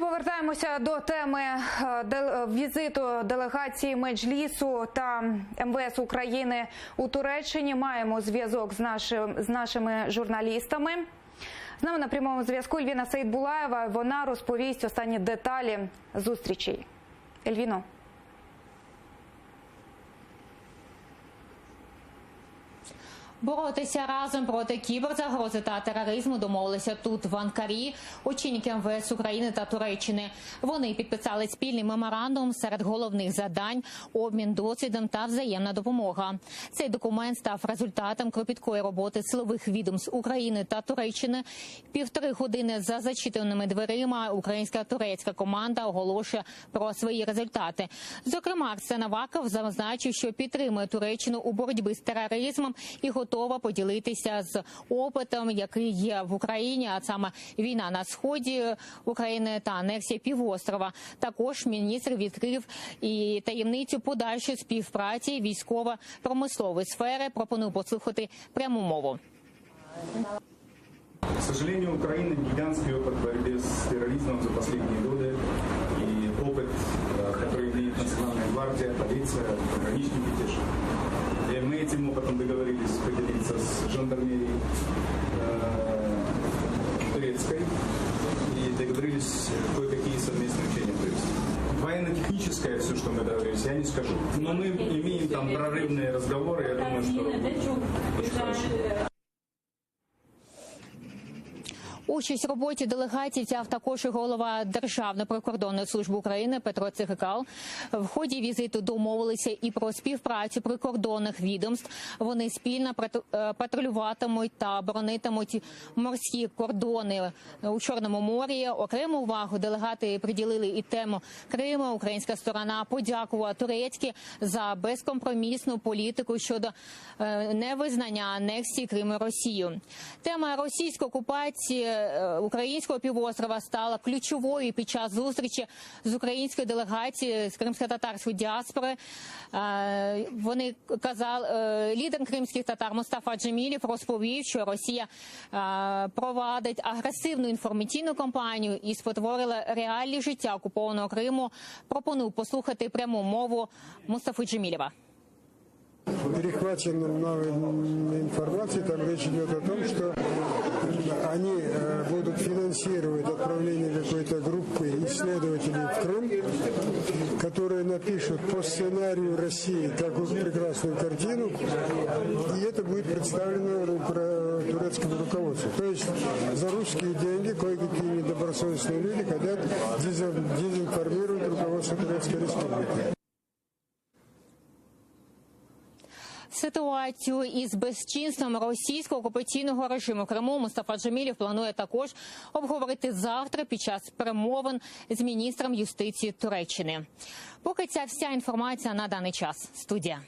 повертаємося до теми візиту делегації Меджлісу та МВС України у Туреччині. Маємо зв'язок з нашими журналістами. З нами на прямому зв'язку Ельвіна Сейдбулаєва. Вона розповість останні деталі зустрічей. Ельвіно. Боротися разом проти кіберзагрози та тероризму домовилися тут, в Анкарі, очільники МВС України та Туреччини. Вони підписали спільний меморандум серед головних завдань – обмін досвідом та взаємна допомога. Цей документ став результатом кропіткої роботи силових відомств України та Туреччини. 1,5 години за зачиненими дверима українська турецька команда оголошує про свої результати. Зокрема, Арсен Аваков зазначив, що підтримує Туреччину у боротьбі з тероризмом і готова поділитися з опитом, який є в Україні, а саме війна на сході України та анексія півострова. Також міністр відкрив і таємницю подальшої співпраці військово-промислової сфери. Пропоную послухати пряму мову. К сожалению, Украина гигантский опыт борьбы с терроризмом за последние годы. И опыт, который имеет Национальная гвардия, полиция, пограничники те же. И мы этим опытом договорились поделиться с жандармерией турецкой и договорились кое-какие совместные учения. То есть военно-техническое все, что мы договорились, я не скажу. Но мы имеем там прорывные разговоры, я думаю, что очень хорошо. Участь в роботі делегації взяв також і голова Державної прикордонної служби України Петро Цихикал. В ході візиту домовилися і про співпрацю прикордонних відомств. Вони спільно патрулюватимуть та боронитимуть морські кордони у Чорному морі. Окрему увагу делегати приділили і тему Криму. Українська сторона подякувала турецькій за безкомпромісну політику щодо невизнання анексії Криму Росією. Тема російської окупації українського півострова стала ключовою під час зустрічі з українською делегацією з кримсько-татарської діаспори. Вони казали, лідер кримських татар Мустафа Джемілєв розповів, що Росія провадить агресивну інформаційну кампанію і спотворила реальне життя окупованого Криму. Пропоную послухати пряму мову Мустафи Джемілєва. Перехвачена новой информации, там речь идет о том, что они будут финансировать отправление какой-то группы исследователей в Крым, которые напишут по сценарию России какую-то прекрасную картину, и это будет представлено турецкому руководству. То есть за русские деньги кое-какие недобросовестные люди хотят дезинформировать руководство Турецкой Республики. Ситуацію із безчинством російського окупаційного режиму в Криму Мустафа Джемілєв планує також обговорити завтра під час перемовин з міністром юстиції Туреччини. Поки ця вся інформація на даний час. Студія.